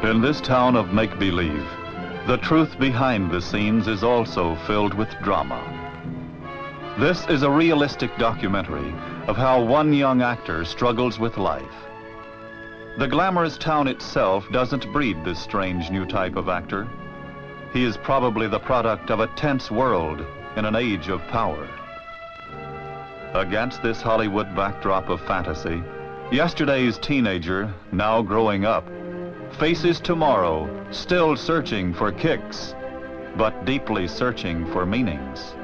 In this town of make-believe, the truth behind the scenes is also filled with drama. This is a realistic documentary of how one young actor struggles with life. The glamorous town itself doesn't breed this strange new type of actor. He is probably the product of a tense world in an age of power. Against this Hollywood backdrop of fantasy, yesterday's teenager, now growing up, faces tomorrow, still searching for kicks, but deeply searching for meanings.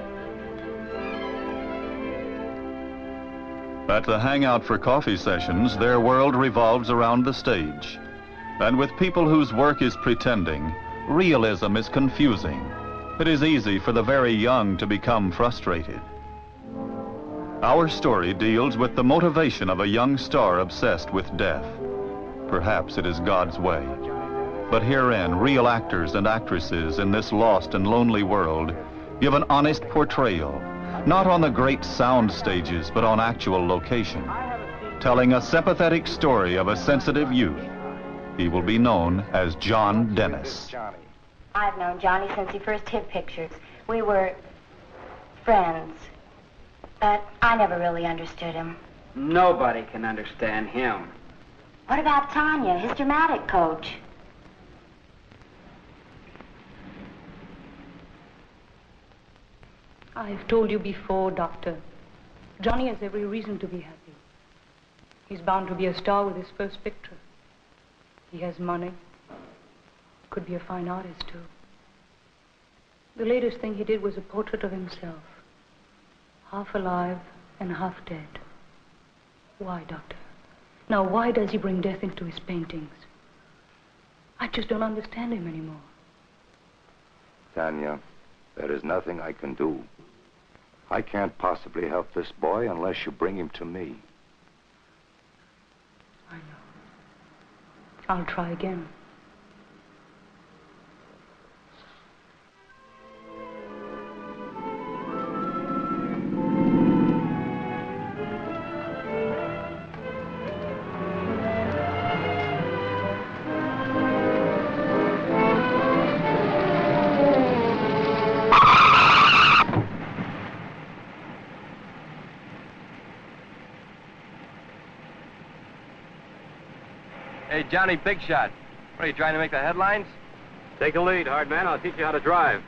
At the hangout for coffee sessions, their world revolves around the stage. And with people whose work is pretending, realism is confusing. It is easy for the very young to become frustrated. Our story deals with the motivation of a young star obsessed with death. Perhaps it is God's way. But herein, real actors and actresses in this lost and lonely world give an honest portrayal, not on the great sound stages, but on actual location, telling a sympathetic story of a sensitive youth. He will be known as John Dennis. I've known Johnny since he first hid pictures. We were friends, but I never really understood him. Nobody can understand him. What about Tanya, his dramatic coach? I've told you before, Doctor. Johnny has every reason to be happy. He's bound to be a star with his first picture. He has money. Could be a fine artist, too. The latest thing he did was a portrait of himself. Half alive and half dead. Why, Doctor? Now, why does he bring death into his paintings? I just don't understand him anymore. Tanya, there is nothing I can do. I can't possibly help this boy unless you bring him to me. I know. I'll try again. Hey, Johnny Big Shot. What, are you trying to make the headlines? Take a lead, hard man. I'll teach you how to drive.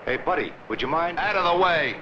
Hey, buddy, would you mind? Out of the way.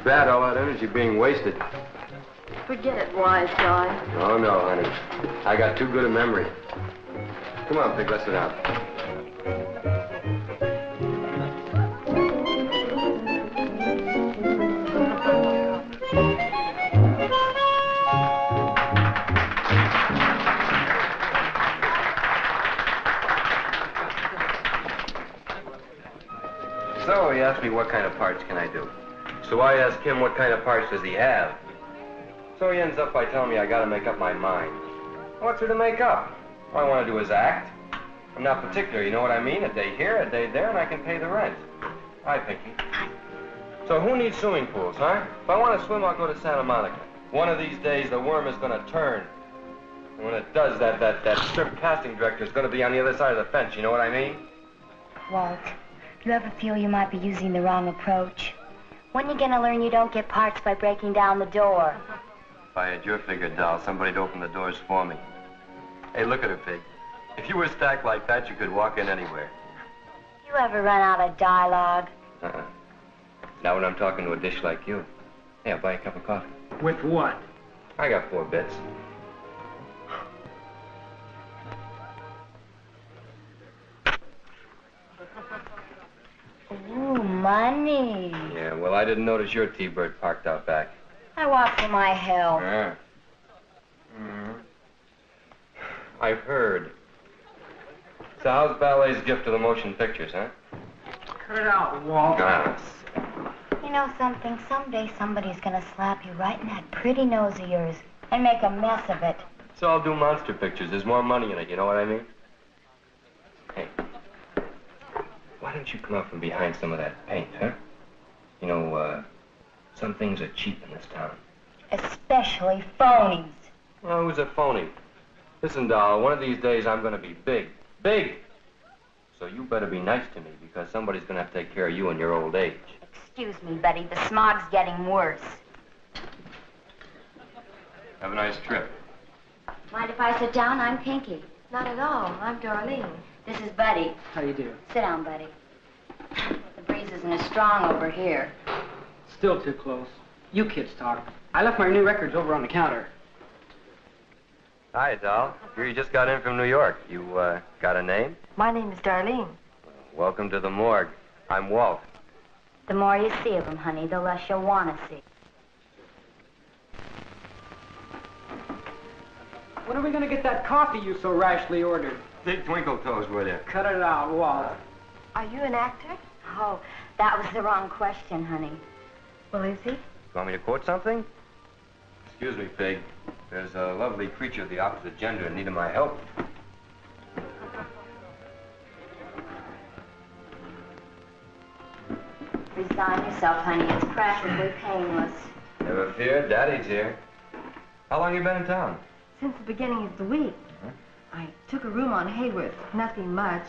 bad, all that energy being wasted. Forget it, wise guy. Oh, no, honey. I got too good a memory. Come on, Pig, let's sit down. So he asked me what kind of parts can I do. So I asked him what kind of parts does he have. So he ends up by telling me I gotta make up my mind. What's there to make up? All I want to do is act. I'm not particular, you know what I mean? A day here, a day there, and I can pay the rent. Hi, Pinky. So who needs swimming pools, huh? If I want to swim, I'll go to Santa Monica. One of these days, the worm is gonna turn. And when it does, that strip casting director is gonna be on the other side of the fence, you know what I mean? Walt, you ever feel you might be using the wrong approach? When you gonna learn you don't get parts by breaking down the door? If I had your figure, doll, somebody'd open the doors for me. Hey, look at her, Pig. If you were stacked like that, you could walk in anywhere. You ever run out of dialogue? Uh-uh. Not when I'm talking to a dish like you. Hey, I'll buy a cup of coffee. With what? I got 4 bits. Ooh, money. Yeah, well, I didn't notice your T-Bird parked out back. I walk for my health. Yeah. Mm-hmm. I've heard. So how's ballet's gift to the motion pictures, huh? Cut it out, Walt. Ah. You know something? Someday somebody's gonna slap you right in that pretty nose of yours and make a mess of it. So I'll do monster pictures. There's more money in it, you know what I mean? Hey, why don't you come out from behind some of that paint, huh? You know, some things are cheap in this town. Especially phonies. Well, who's a phony? Listen, doll, one of these days I'm gonna be big. Big! So you better be nice to me, because somebody's gonna have to take care of you in your old age. Excuse me, Betty, the smog's getting worse. Have a nice trip. Mind if I sit down? I'm Pinky. Not at all. I'm Darlene. This is Buddy. How you do? Sit down, Buddy. The breeze isn't as strong over here. Still too close. You kids talk. I left my new records over on the counter. Hi, doll. Here you just got in from New York. You, got a name? My name is Darlene. Welcome to the morgue. I'm Walt. The more you see of them, honey, the less you'll want to see. When are we gonna get that coffee you so rashly ordered? Big twinkle toes with you. Cut it out, Walt. Are you an actor? Oh, that was the wrong question, honey. Well, is he? You want me to quote something? Excuse me, Pig. There's a lovely creature of the opposite gender in need of my help. Resign yourself, honey. It's practically painless. Never fear, Daddy's here. How long you been in town? Since the beginning of the week. I took a room on Hayworth. Nothing much.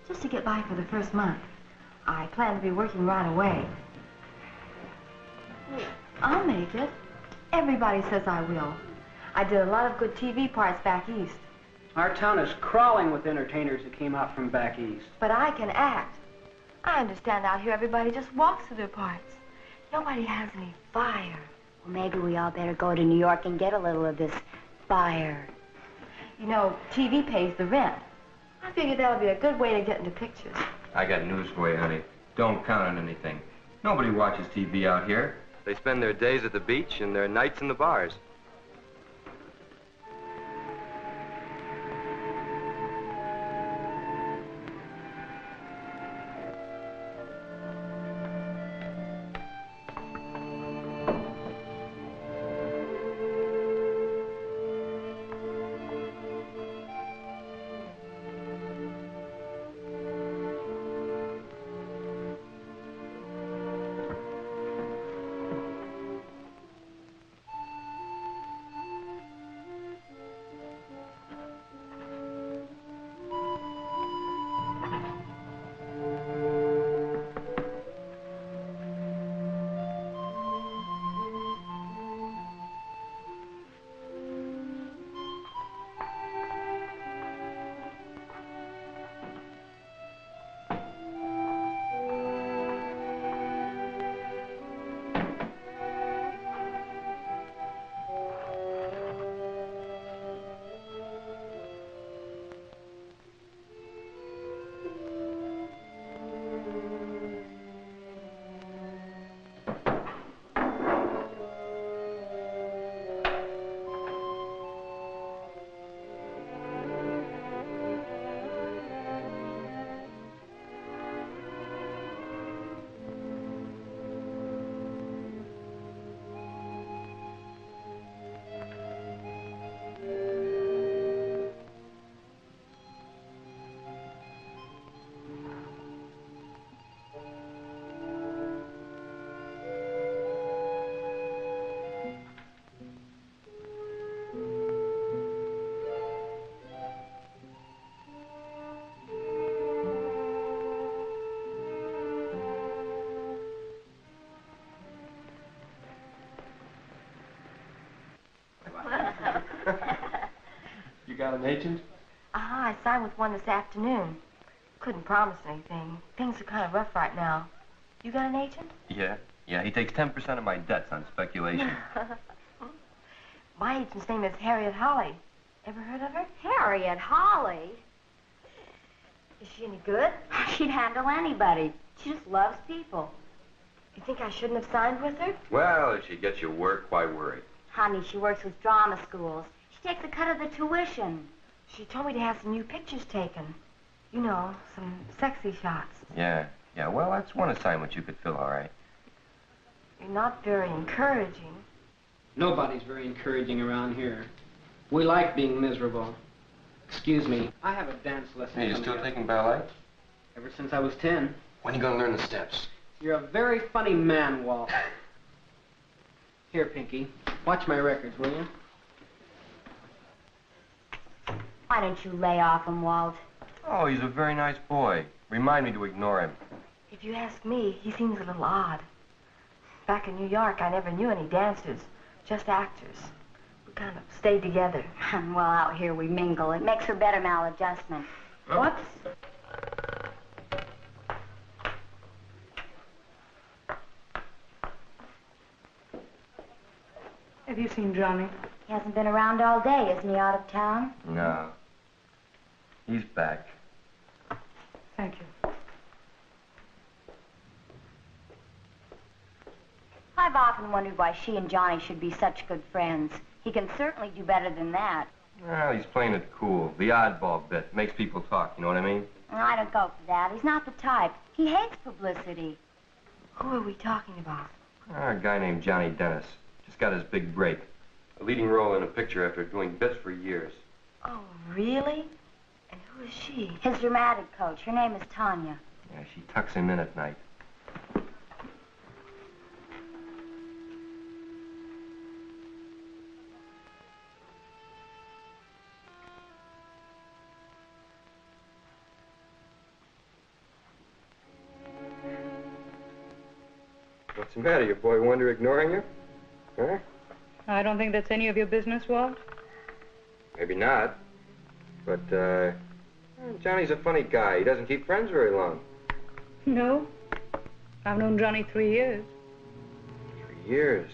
Just to get by for the first month. I plan to be working right away. I'll make it. Everybody says I will. I did a lot of good TV parts back east. Our town is crawling with entertainers who came out from back east. But I can act. I understand out here everybody just walks through their parts. Nobody has any fire. Well, maybe we all better go to New York and get a little of this fire. You know, TV pays the rent. I figured that would be a good way to get into pictures. I got news for you, honey. Don't count on anything. Nobody watches TV out here. They spend their days at the beach and their nights in the bars. got an agent? I signed with one this afternoon. Couldn't promise anything. Things are kind of rough right now. You got an agent? Yeah, he takes 10% of my debts on speculation. My agent's name is Harriet Holly. Ever heard of her? Harriet Holly? Is she any good? She'd handle anybody. She just loves people. You think I shouldn't have signed with her? Well, if she gets you work, why worry? Honey, she works with drama schools. She takes a cut of the tuition. She told me to have some new pictures taken. You know, some sexy shots. Yeah, well, that's one assignment you could fill, all right. You're not very encouraging. Nobody's very encouraging around here. We like being miserable. Excuse me, I have a dance lesson. Hey, you still taking ballet? Ever since I was 10. When are you gonna learn the steps? You're a very funny man, Walt. Here, Pinky, watch my records, will you? Why don't you lay off him, Walt? Oh, he's a very nice boy. Remind me to ignore him. If you ask me, he seems a little odd. Back in New York, I never knew any dancers, just actors. We kind of stayed together. Well, out here we mingle. It makes for better maladjustment. Oh. Whoops. Have you seen Johnny? He hasn't been around all day. Isn't he out of town? No. He's back. Thank you. I've often wondered why she and Johnny should be such good friends. He can certainly do better than that. Well, he's playing it cool. The oddball bit. Makes people talk, you know what I mean? I don't go for that. He's not the type. He hates publicity. Who are we talking about? A guy named Johnny Dennis. Just got his big break. A leading role in a picture after doing bits for years. Oh, really? And who is she? His dramatic coach. Her name is Tanya. Yeah, she tucks him in at night. What's the matter? Your boy Wonder ignoring you? Huh? I don't think that's any of your business, Walt. Maybe not. But, Johnny's a funny guy. He doesn't keep friends very long. No. I've known Johnny 3 years. 3 years?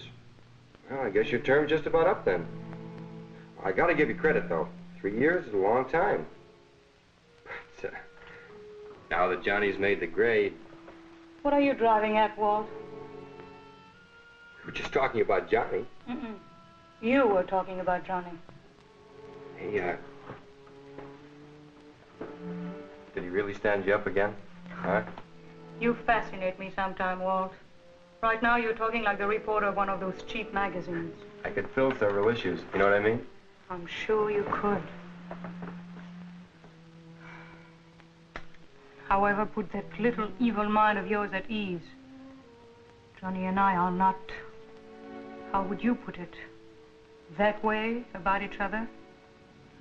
Well, I guess your term's just about up then. I gotta give you credit, though. 3 years is a long time. But, now that Johnny's made the grade... What are you driving at, Walt? We were just talking about Johnny. Mm-mm. You were talking about Johnny. Hey, did he really stand you up again? Huh? You fascinate me sometime, Walt. Right now, you're talking like the reporter of one of those cheap magazines. I could fill several issues. You know what I mean? I'm sure you could. However, put that little evil mind of yours at ease. Johnny and I are not, how would you put it, that way about each other?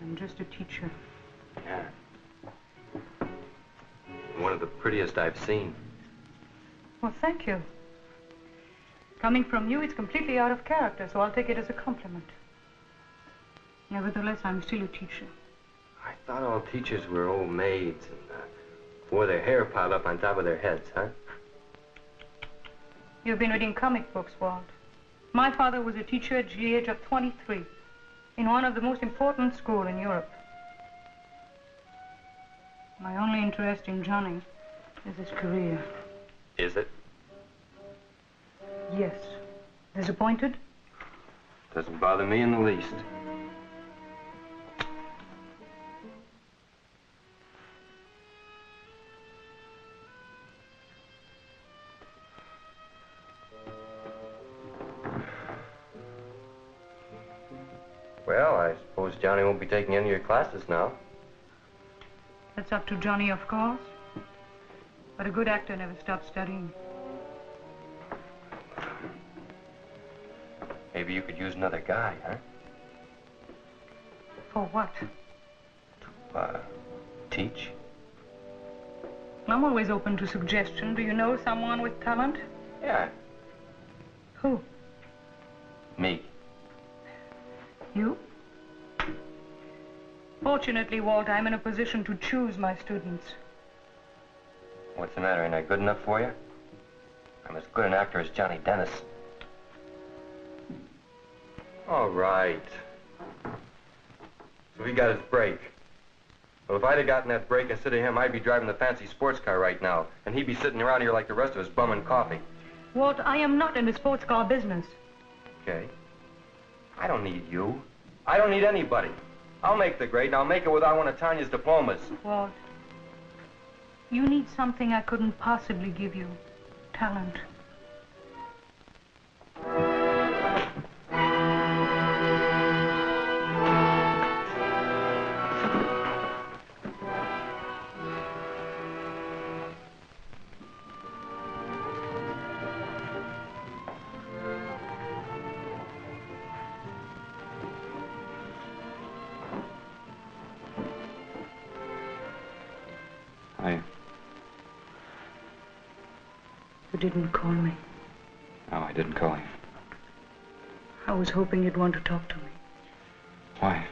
I'm just a teacher. Yeah. One of the prettiest I've seen. Well, thank you. Coming from you, it's completely out of character, so I'll take it as a compliment. Nevertheless, I'm still a teacher. I thought all teachers were old maids and wore their hair piled up on top of their heads, huh? You've been reading comic books, Walt. My father was a teacher at the age of 23 in one of the most important schools in Europe. My only interest in Johnny is his career. Is it? Yes. Disappointed? Doesn't bother me in the least. Well, I suppose Johnny won't be taking any of your classes now. That's up to Johnny, of course. But a good actor never stops studying. Maybe you could use another guy, huh? For what? To, teach? I'm always open to suggestion. Do you know someone with talent? Yeah. Who? Me. You? Fortunately, Walt, I'm in a position to choose my students. What's the matter? Ain't I good enough for you? I'm as good an actor as Johnny Dennis. All right. So he got his break. Well, if I'd have gotten that break instead of him, I'd be driving the fancy sports car right now, and he'd be sitting around here like the rest of us, bumming coffee. Walt, I am not in the sports car business. Okay. I don't need you. I don't need anybody. I'll make the grade, and I'll make it without one of Tanya's diplomas. Walt, you need something I couldn't possibly give you. Talent. You didn't call me. No, I didn't call you. I was hoping you'd want to talk to me. Why?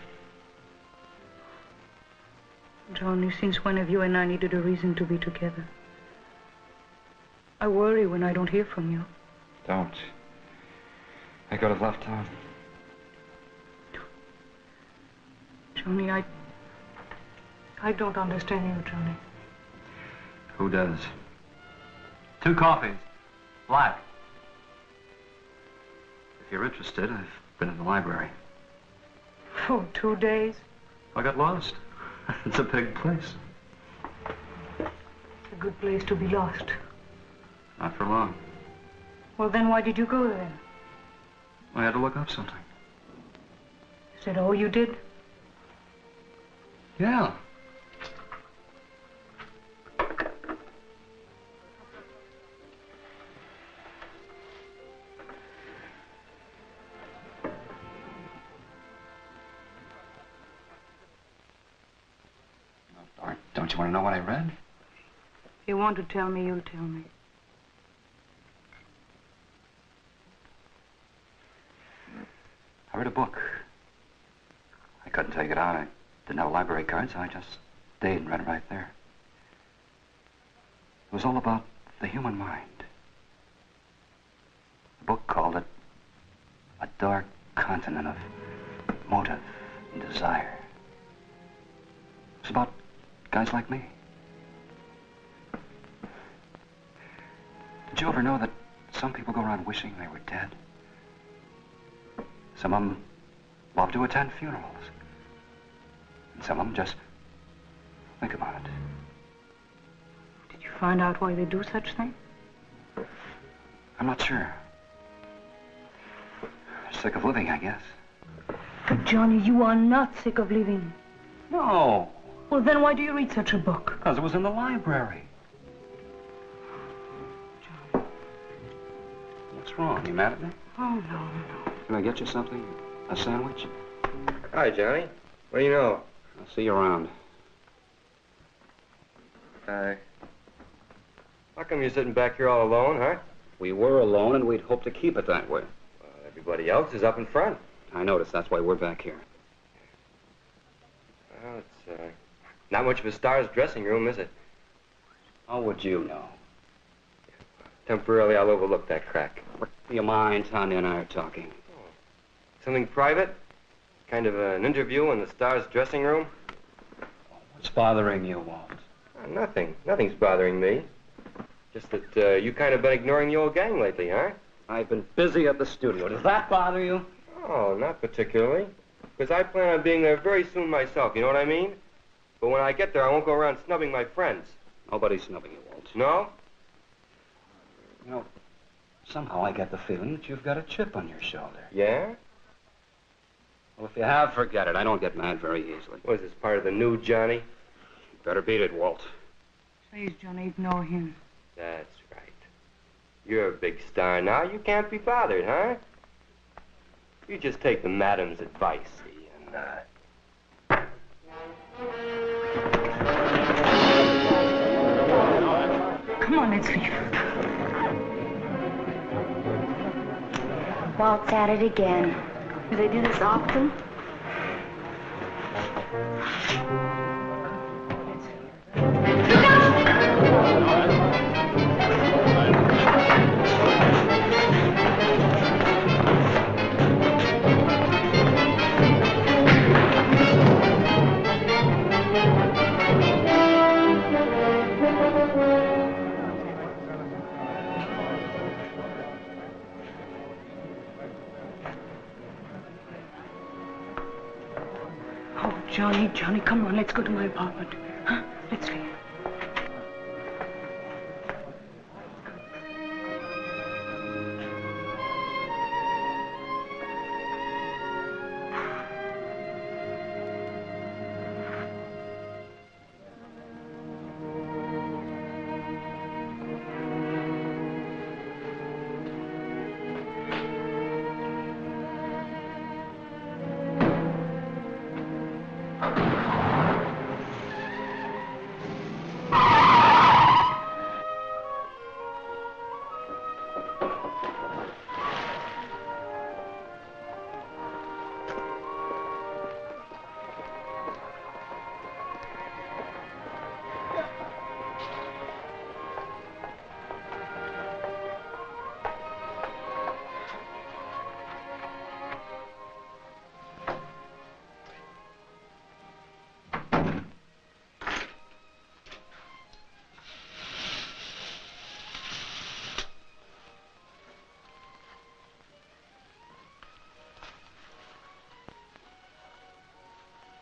Johnny, since when have you and I needed a reason to be together? I worry when I don't hear from you. Don't. I could have left town. Johnny, I don't understand you, Johnny. Who does? 2 coffees. Black. If you're interested, I've been in the library. For 2 days? I got lost. It's a big place. It's a good place to be lost. Not for long. Well, then why did you go there? I had to look up something. Is that all you did? Yeah. Don't you want to know what I read? If you want to tell me, you'll tell me. I read a book. I couldn't take it out. I didn't have a library card, so I just stayed and read it right there. It was all about the human mind. The book called it A Dark Continent of Motive and Desire. It was about guys like me. Did you ever know that some people go around wishing they were dead? Some of them love to attend funerals. And some of them just think about it. Did you find out why they do such things? I'm not sure. They're sick of living, I guess. But Johnny, you are not sick of living. No. Well, then why do you read such a book? Because it was in the library. John. What's wrong? You mad at me? Oh, no. Can I get you something? A sandwich? Hi, Johnny. What do you know? I'll see you around. How come you're sitting back here all alone, huh? We were alone, and we'd hope to keep it that way. Well, everybody else is up in front. I noticed. That's why we're back here. Well, it's not much of a star's dressing room, is it? How would you know? Temporarily, I'll overlook that crack. Do you mind? Tanya and I are talking. Oh. Something private? Kind of an interview in the star's dressing room? What's bothering you, Walt? Nothing. Nothing's bothering me. Just that you kind of been ignoring the old gang lately, huh? I've been busy at the studio. Does that bother you? Oh, not particularly. Because I plan on being there very soon myself, you know what I mean? But when I get there, I won't go around snubbing my friends. Nobody's snubbing you, Walt. No? You know, somehow I get the feeling that you've got a chip on your shoulder. Yeah? Well, if you have, forget it. I don't get mad very easily. Was this part of the new Johnny? Better beat it, Walt. Please, Johnny, ignore him. That's right. You're a big star now. You can't be bothered, huh? You just take the madam's advice, see, and, Come on, let's leave. Walt's at it again. Do they do this often? Johnny, come on, let's go to my apartment. Huh? Let's leave.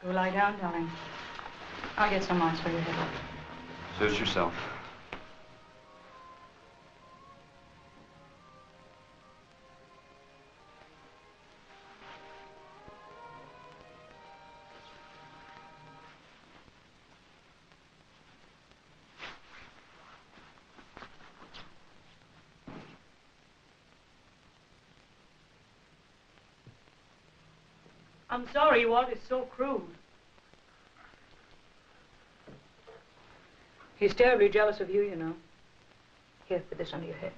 Go lie down, darling. I'll get some ice for your head. Suit yourself. I'm sorry, Walt is so crude. He's terribly jealous of you, you know. Here, put this under your head.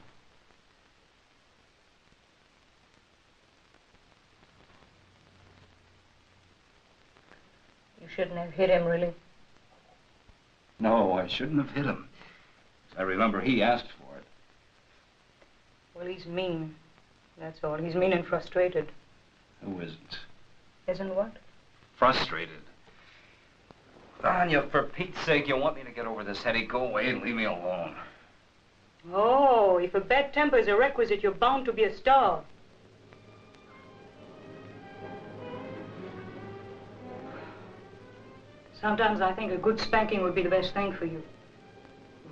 You shouldn't have hit him, really. No, I shouldn't have hit him. I remember he asked for it. Well, he's mean. That's all. He's mean and frustrated. Who isn't? Isn't what? Frustrated. Anya, for Pete's sake, you want me to get over this headache? Go away and leave me alone. Oh, if a bad temper is a requisite, you're bound to be a star. Sometimes I think a good spanking would be the best thing for you.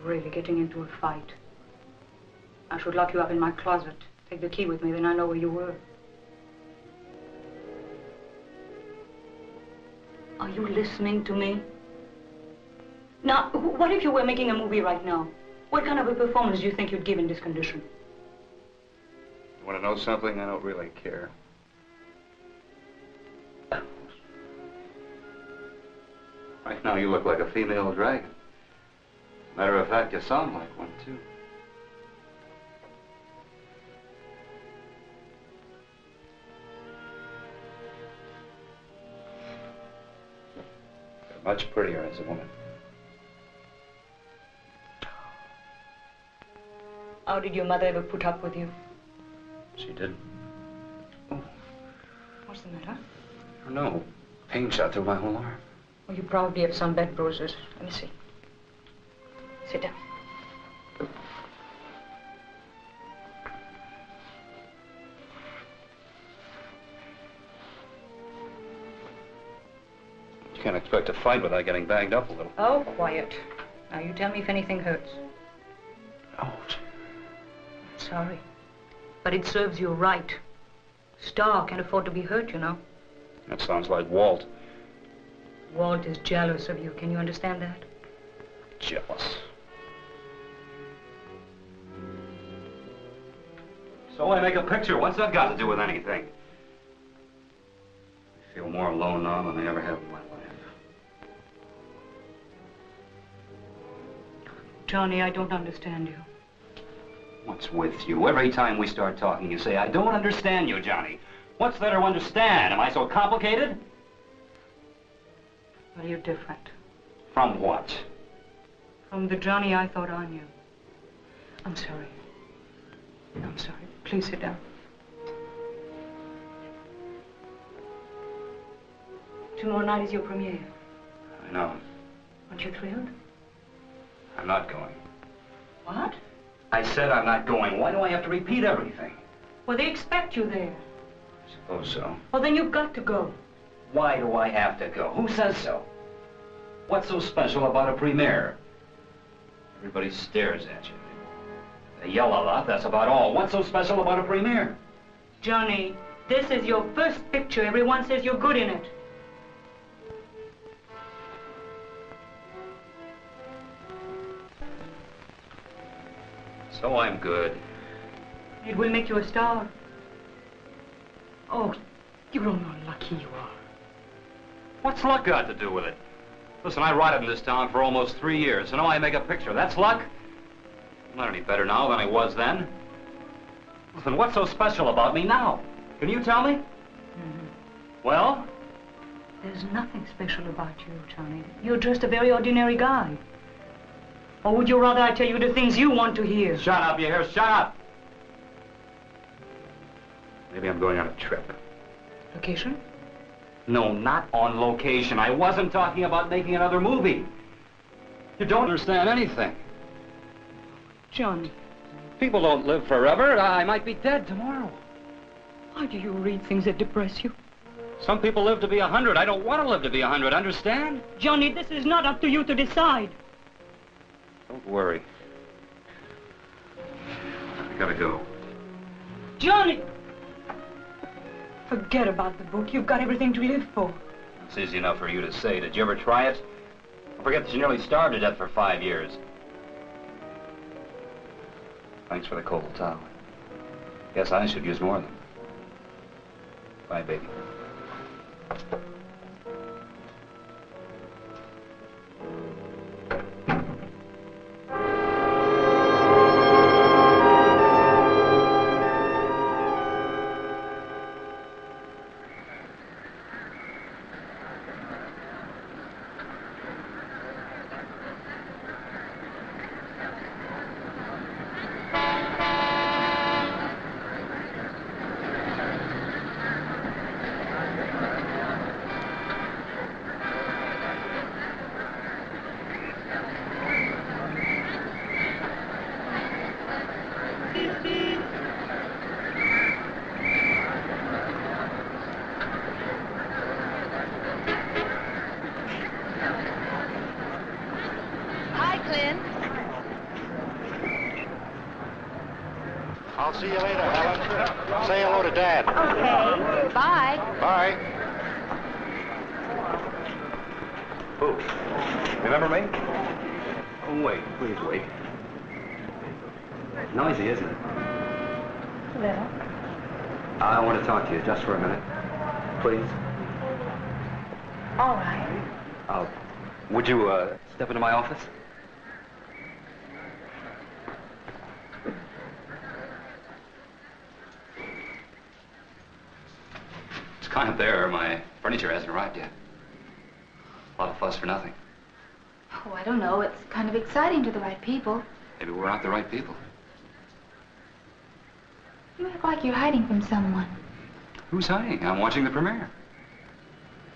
Really getting into a fight. I should lock you up in my closet. Take the key with me, then I know where you were. Are you listening to me? Now, what if you were making a movie right now? What kind of a performance do you think you'd give in this condition? You want to know something? I don't really care. Right now, you look like a female dragon. Matter of fact, you sound like one, too. You're much prettier as a woman. How did your mother ever put up with you? She did. Oh. What's the matter? I don't know. Pain shot through my whole arm. Well, you probably have some bed bruises. Let me see. Sit down. You can't expect to fight without getting bagged up a little. Oh, quiet. Now, you tell me if anything hurts. Ouch. Sorry. But it serves you right. Star can't afford to be hurt, you know. That sounds like Walt. Walt is jealous of you. Can you understand that? Jealous. So I make a picture. What's that got to do with anything? I feel more alone now than I ever have in my life. Johnny, I don't understand you. What's with you? Every time we start talking, you say, I don't understand you, Johnny. What's there to understand? Am I so complicated? Well, you're different. From what? From the Johnny I thought I knew. I'm sorry. I'm sorry. Please sit down. Tomorrow night is your premiere. I know. Aren't you thrilled? I'm not going. What? I said I'm not going. Why do I have to repeat everything? Well, they expect you there. I suppose so. Well, then you've got to go. Why do I have to go? Who says so? What's so special about a premiere? Everybody stares at you. They yell a lot, that's about all. What's so special about a premiere? Johnny, this is your first picture. Everyone says you're good in it. So I'm good. It will make you a star. Oh, you don't know how lucky you are. What's luck got to do with it? Listen, I rotted in this town for almost 3 years, and now I make a picture. That's luck? I'm not any better now than I was then. Listen, what's so special about me now? Can you tell me? Well? There's nothing special about you, Johnny. You're just a very ordinary guy. Or would you rather I tell you the things you want to hear? Shut up, you hear? Shut up! Maybe I'm going on a trip. Location? No, not on location. I wasn't talking about making another movie. You don't understand anything. Johnny. People don't live forever. I might be dead tomorrow. Why do you read things that depress you? Some people live to be 100. I don't want to live to be 100, understand? Johnny, this is not up to you to decide. Don't worry. I gotta go. Johnny! Forget about the book. You've got everything to live for. It's easy enough for you to say. Did you ever try it? Don't forget that you nearly starved to death for 5 years. Thanks for the cold towel. Guess I should use more of them. Bye, baby. I'll see you later, Helen. Say hello to Dad. Okay. Bye. Bye. Who? Remember me? Oh, wait. Please wait. Noisy, isn't it? A little. I want to talk to you just for a minute. Please. All right. Would you, step into my office? It's kind of there. My furniture hasn't arrived yet. A lot of fuss for nothing. Oh, I don't know. It's kind of exciting to the right people. Maybe we're not the right people. You act like you're hiding from someone. Who's hiding? I'm watching the premiere.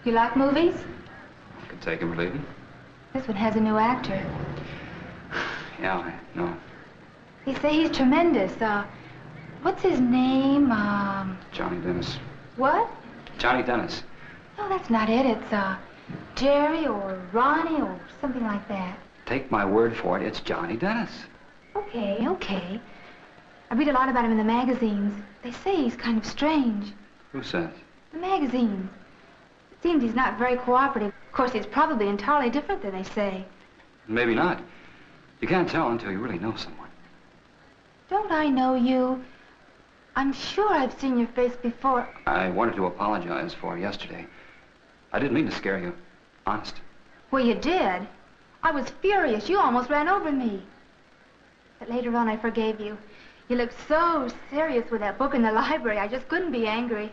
You like movies? I can take him or leave him. This one has a new actor. Yeah, I know. They say he's tremendous. What's his name? Johnny Dennis. What? Johnny Dennis. No, that's not it. It's, Jerry or Ronnie or something like that. Take my word for it, it's Johnny Dennis. Okay, okay. I read a lot about him in the magazines. They say he's kind of strange. Who says? The magazines. It seems he's not very cooperative. Of course, he's probably entirely different than they say. Maybe not. You can't tell until you really know someone. Don't I know you? I'm sure I've seen your face before. I wanted to apologize for yesterday. I didn't mean to scare you. Honest. Well, you did. I was furious. You almost ran over me. But later on, I forgave you. You looked so serious with that book in the library. I just couldn't be angry.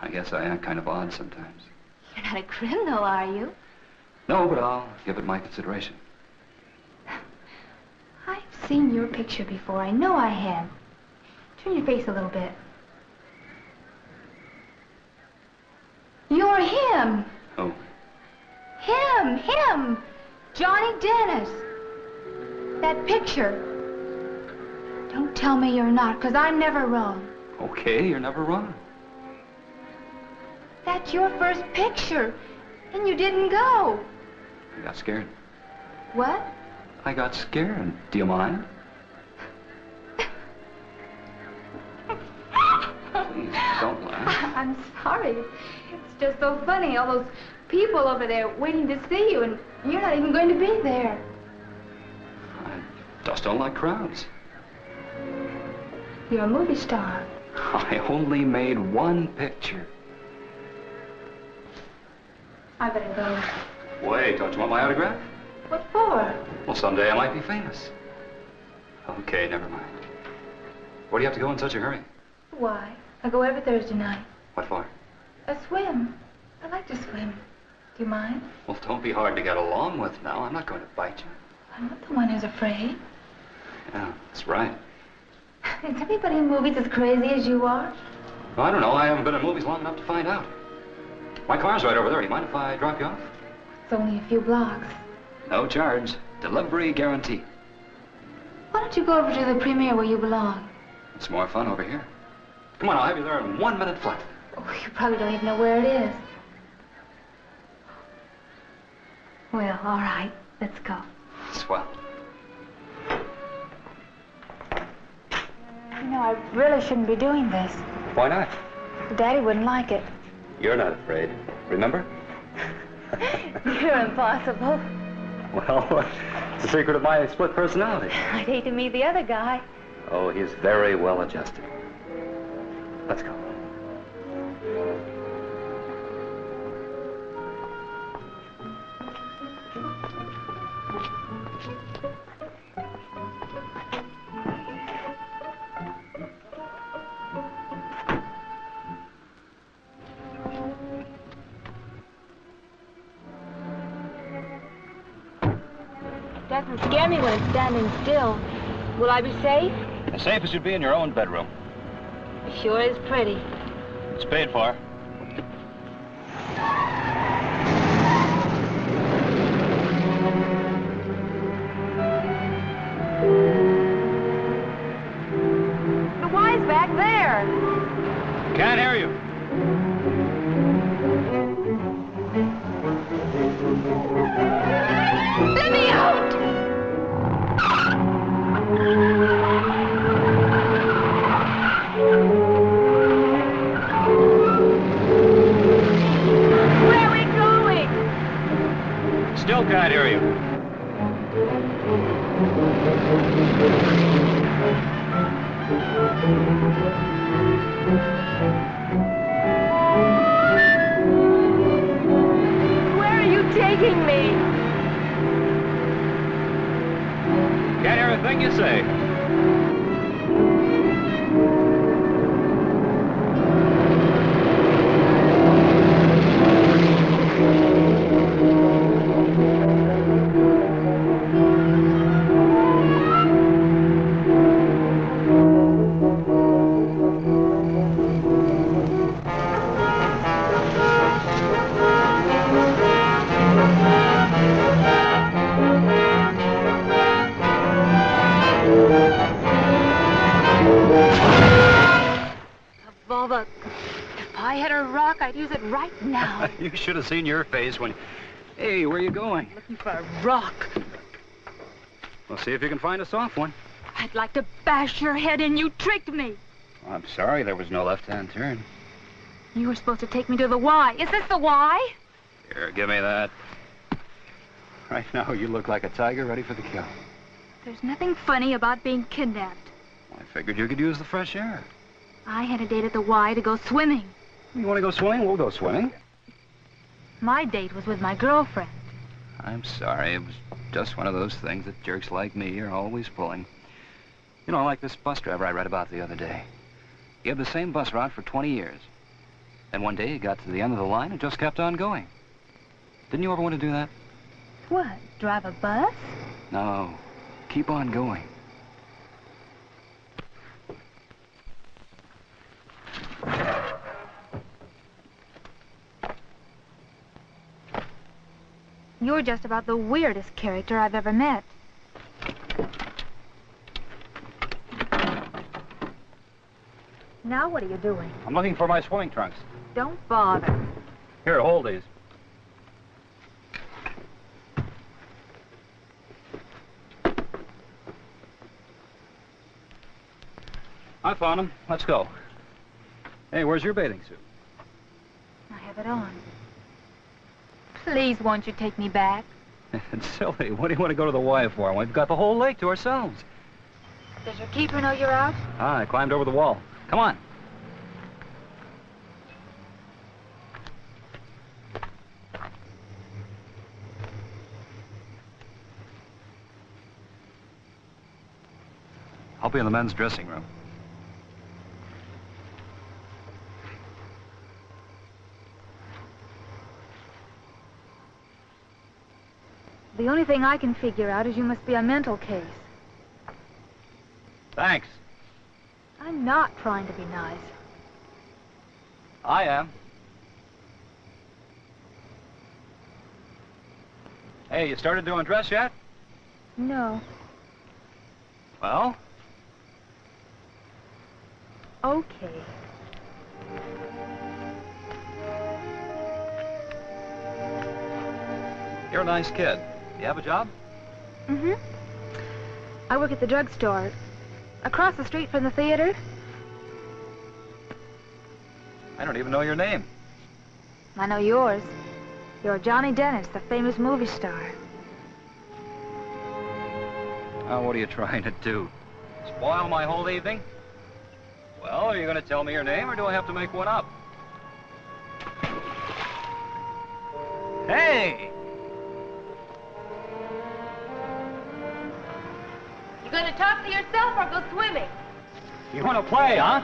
I guess I act kind of odd sometimes. You're not a criminal, are you? No, but I'll give it my consideration. I've seen your picture before. I know I have. Turn your face a little bit. You're him. Oh. Him. Johnny Dennis. That picture. Don't tell me you're not, because I'm never wrong. Okay, you're never wrong. That's your first picture. And you didn't go. I got scared. What? I got scared. Do you mind? Please, don't laugh. I'm sorry. It's just so funny. All those people over there waiting to see you, and you're not even going to be there. I just don't like crowds. You're a movie star. I only made one picture. I better go. Wait, don't you want my autograph? What for? Well, someday I might be famous. Okay, never mind. Where do you have to go in such a hurry? Why? I go every Thursday night. What for? A swim. I like to swim. Do you mind? Well, don't be hard to get along with now. I'm not going to bite you. I'm not the one who's afraid. Yeah, that's right. Is everybody in movies as crazy as you are? Well, I don't know. I haven't been in movies long enough to find out. My car's right over there. Do you mind if I drop you off? It's only a few blocks. No charge. Delivery guarantee. Why don't you go over to the premiere where you belong? It's more fun over here. Come on, I'll have you there in 1 minute flat. Oh, you probably don't even know where it is. Well, all right. Let's go. Swell. You know, I really shouldn't be doing this. Why not? Daddy wouldn't like it. You're not afraid. Remember? You're impossible. Well, it's the secret of my split personality. I'd hate to meet the other guy. Oh, he's very well adjusted. Let's go. Doesn't scare me when it's standing still. Will I be safe? As safe as you'd be in your own bedroom. It sure is pretty. It's paid for. The Y's back there. Can't hear you. Let me out! Where are we going? Still can't hear you. Where are you taking me? Can't hear a thing you say. If I had a rock, I'd use it right now. You should have seen your face when... Hey, where are you going? Looking for a rock. Well, see if you can find a soft one. I'd like to bash your head in. You tricked me. Oh, I'm sorry, there was no left-hand turn. You were supposed to take me to the Y. Is this the Y? Here, give me that. Right now, you look like a tiger ready for the kill. There's nothing funny about being kidnapped. I figured you could use the fresh air. I had a date at the Y to go swimming. You want to go swimming? We'll go swimming. My date was with my girlfriend. I'm sorry. It was just one of those things that jerks like me are always pulling. You know, like this bus driver I read about the other day. He had the same bus route for 20 years. Then one day he got to the end of the line and just kept on going. Didn't you ever want to do that? What, drive a bus? No. Keep on going. You're just about the weirdest character I've ever met. Now what are you doing? I'm looking for my swimming trunks. Don't bother. Here, hold these. I found him. Let's go. Hey, where's your bathing suit? I have it on. Please, won't you take me back? It's silly. What do you want to go to the Y for? We've got the whole lake to ourselves. Does your keeper know you're out? I climbed over the wall. Come on. I'll be in the men's dressing room. The only thing I can figure out is you must be a mental case. Thanks. I'm not trying to be nice. I am. Hey, you started to undress yet? No. Well? Okay. You're a nice kid. You have a job? Mm-hmm. I work at the drugstore. Across the street from the theater. I don't even know your name. I know yours. You're Johnny Dennis, the famous movie star. Oh, what are you trying to do? Spoil my whole evening? Well, are you going to tell me your name, or do I have to make one up? Hey! You gonna talk to yourself or go swimming? You want to play, huh?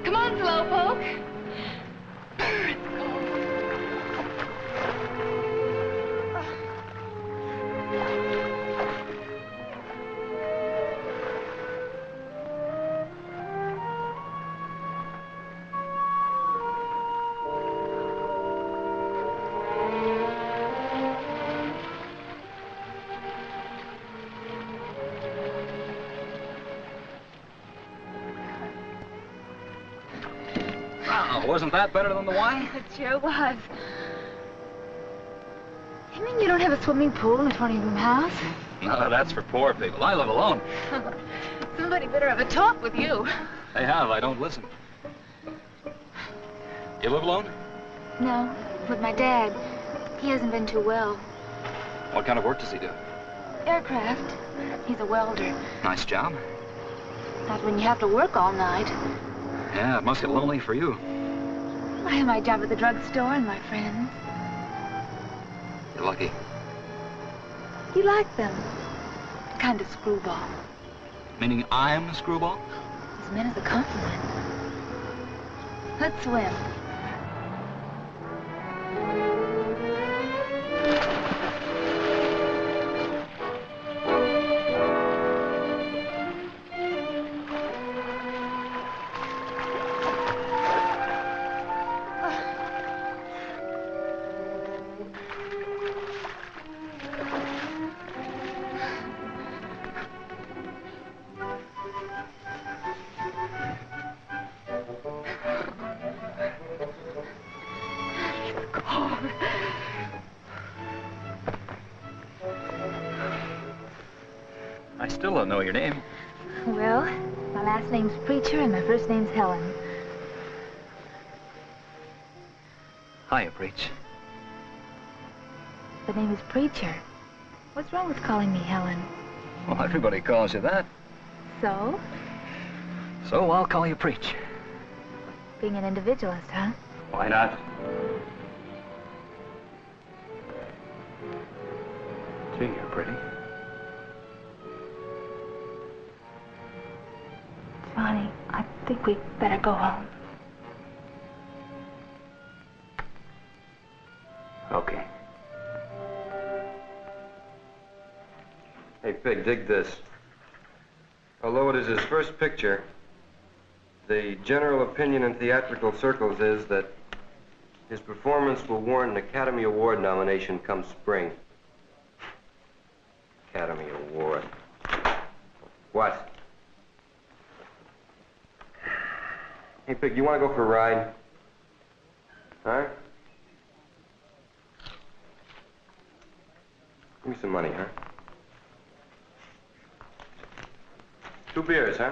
Come on, Slowpoke. Wasn't that better than the wine? It sure was. You mean you don't have a swimming pool in the 20-room house? No, that's for poor people. I live alone. Somebody better have a talk with you. They have. I don't listen. You live alone? No, with my dad. He hasn't been too well. What kind of work does he do? Aircraft. He's a welder. Nice job. Not when you have to work all night. Yeah, it must get lonely for you. I have my job at the drugstore and my friends. You're lucky. You like them. Kind of screwball. Meaning I'm a screwball? It's meant as a compliment. Let's swim. I still don't know your name. Well, my last name's Preacher and my first name's Helen. Hiya, Preach. The name is Preacher. What's wrong with calling me Helen? Well, everybody calls you that. So? So I'll call you Preach. Being an individualist, huh? Why not? Gee, you're pretty. Johnny, I think we'd better go home. Okay. Hey, Pig, dig this. Although it is his first picture, the general opinion in theatrical circles is that His performance will warrant an Academy Award nomination come spring. Academy Award. What? Hey, Pig, you want to go for a ride? Huh? Give me some money, huh? 2 beers, huh?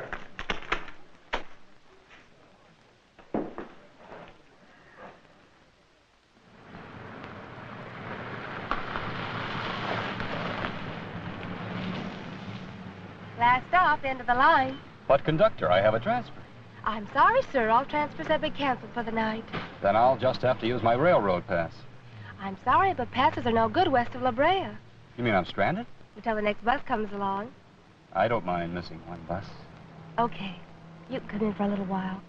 Last stop, end of the line. But, conductor, I have a transfer. I'm sorry, sir. All transfers have been canceled for the night. Then I'll just have to use my railroad pass. I'm sorry, but passes are no good west of La Brea You mean I'm stranded? until the next bus comes along. I don't mind missing one bus. Okay. You can come in for a little while.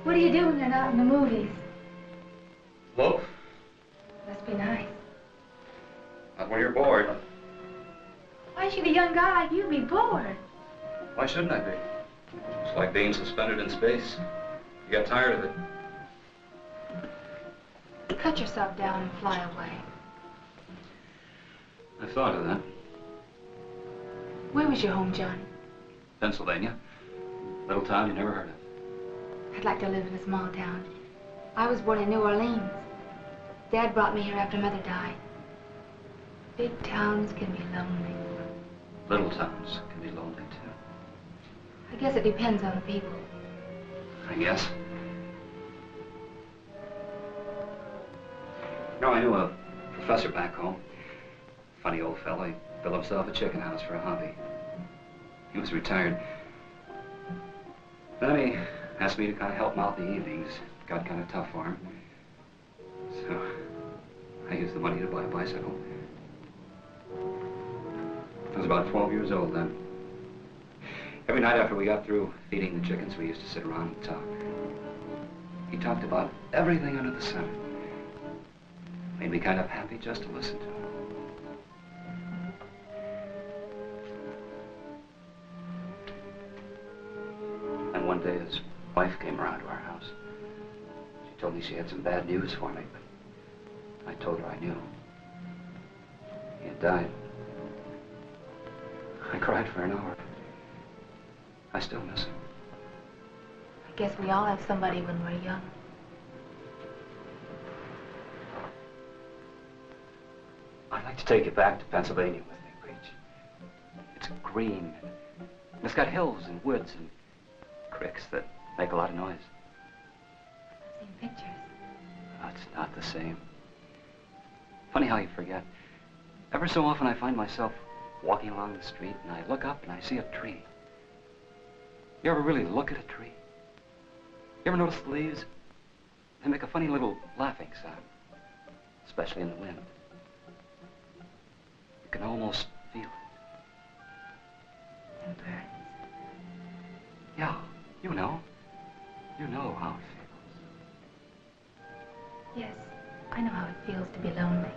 What do you do when you're not in the movies? Loaf? Must be nice. Not when you're bored. Why should a young guy like you be bored? Why shouldn't I be? It's like being suspended in space. You get tired of it. Cut yourself down and fly away. I thought of that. Where was your home, Johnny? Pennsylvania. Little town you never heard of. I'd like to live in a small town. I was born in New Orleans. Dad brought me here after Mother died. Big towns can be lonely. Little towns can be lonely, too. I guess it depends on the people. I guess. You know, I knew a professor back home. Funny old fellow. He built himself a chicken house for a hobby. He was retired. Then he asked me to kind of help him out in the evenings. Got kind of tough for him. So I used the money to buy a bicycle. I was about 12 years old then. Every night after we got through feeding the chickens, we used to sit around and talk. He talked about everything under the sun. Made me kind of happy just to listen to him. And one day his wife came around to our house. She told me she had some bad news for me, but I told her I knew. He had died. I cried for an hour. I still miss him. I guess we all have somebody when we're young. I'd like to take you back to Pennsylvania with me, Preach. It's green, and it's got hills and woods and creeks that make a lot of noise. I've seen pictures. Oh, it's not the same. Funny how you forget. Ever so often I find myself walking along the street and I look up and I see a tree. You ever really look at a tree? You ever notice the leaves? They make a funny little laughing sound, especially in the wind. You can almost feel it. And birds. Yeah, you know. You know how it feels. Yes, I know how it feels to be lonely.